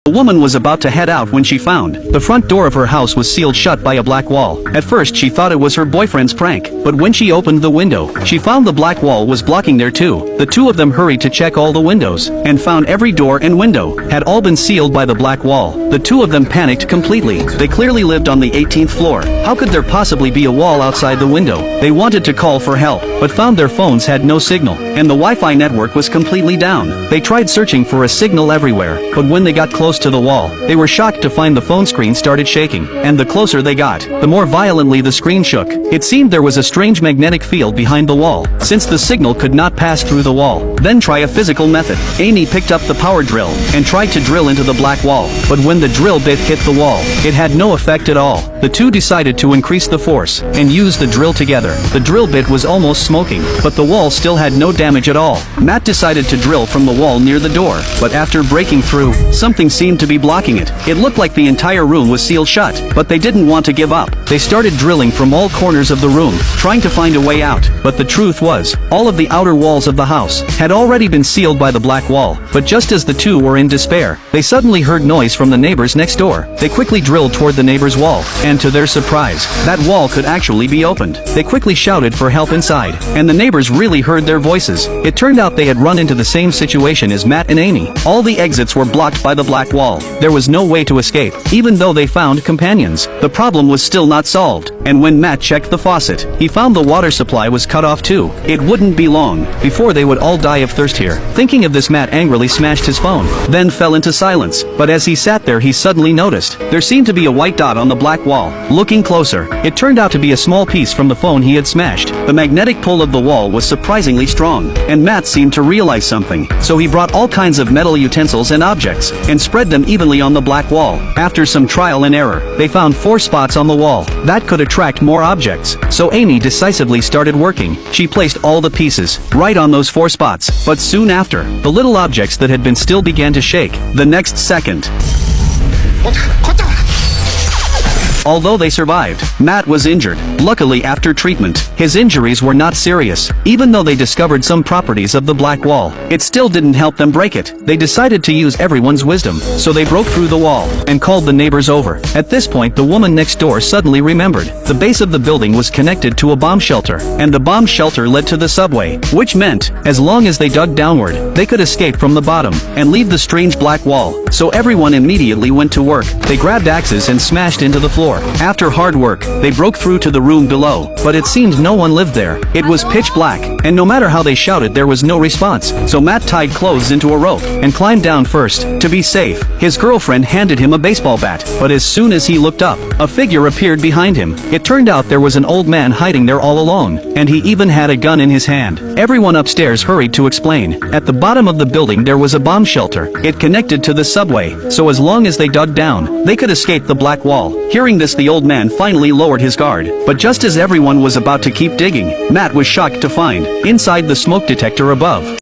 The woman was about to head out when she found the front door of her house was sealed shut by a black wall. At first she thought it was her boyfriend's prank, but when she opened the window, she found the black wall was blocking there too. The two of them hurried to check all the windows, and found every door and window had all been sealed by the black wall. The two of them panicked completely. They clearly lived on the 18th floor. How could there possibly be a wall outside the window? They wanted to call for help, but found their phones had no signal, and the Wi-Fi network was completely down. They tried searching for a signal everywhere, but when they got close to the wall, they were shocked to find the phone screen started shaking, and the closer they got, the more violently the screen shook. It seemed there was a strange magnetic field behind the wall, since the signal could not pass through the wall. Then try a physical method. Amy picked up the power drill, and tried to drill into the black wall, but when the drill bit hit the wall, it had no effect at all. The two decided to increase the force, and use the drill together. The drill bit was almost smoking, but the wall still had no damage at all. Matt decided to drill from the wall near the door, but after breaking through, something seemed to be blocking it. It looked like the entire room was sealed shut, but they didn't want to give up. They started drilling from all corners of the room, trying to find a way out, but the truth was, all of the outer walls of the house had already been sealed by the black wall. But just as the two were in despair, they suddenly heard noise from the neighbors next door. They quickly drilled toward the neighbor's wall, and to their surprise, that wall could actually be opened. They quickly shouted for help inside, and the neighbors really heard their voices. It turned out they had run into the same situation as Matt and Amy. All the exits were blocked by the black wall. There was no way to escape, even though they found companions. The problem was still not solved, and when Matt checked the faucet, he found the water supply was cut off too. It wouldn't be long before they would all die of thirst here. Thinking of this, Matt angrily smashed his phone, then fell into silence. But as he sat there, he suddenly noticed there seemed to be a white dot on the black wall. Looking closer, it turned out to be a small piece from the phone he had smashed. The magnetic pull of the wall was surprisingly strong, and Matt seemed to realize something, so he brought all kinds of metal utensils and objects, and spread them evenly on the black wall. After some trial and error, they found 4 spots on the wall that could attract more objects. So Amy decisively started working. She placed all the pieces right on those 4 spots, but soon after, the little objects that had been still began to shake. The next second, although they survived, Matt was injured. Luckily, after treatment, his injuries were not serious. Even though they discovered some properties of the black wall, it still didn't help them break it. They decided to use everyone's wisdom, so they broke through the wall and called the neighbors over. At this point, the woman next door suddenly remembered the base of the building was connected to a bomb shelter, and the bomb shelter led to the subway, which meant, as long as they dug downward, they could escape from the bottom and leave the strange black wall. So everyone immediately went to work. They grabbed axes and smashed into the floor. After hard work, they broke through to the room below, but it seemed no one lived there. It was pitch black, and no matter how they shouted, there was no response. So Matt tied clothes into a rope and climbed down first. To be safe, his girlfriend handed him a baseball bat, but as soon as he looked up, a figure appeared behind him. It turned out there was an old man hiding there all alone, and he even had a gun in his hand. Everyone upstairs hurried to explain. At the bottom of the building there was a bomb shelter. It connected to the subway, so as long as they dug down, they could escape the black wall. Hearing this, the old man finally lowered his guard, but just as everyone was about to keep digging, Matt was shocked to find, inside the smoke detector above,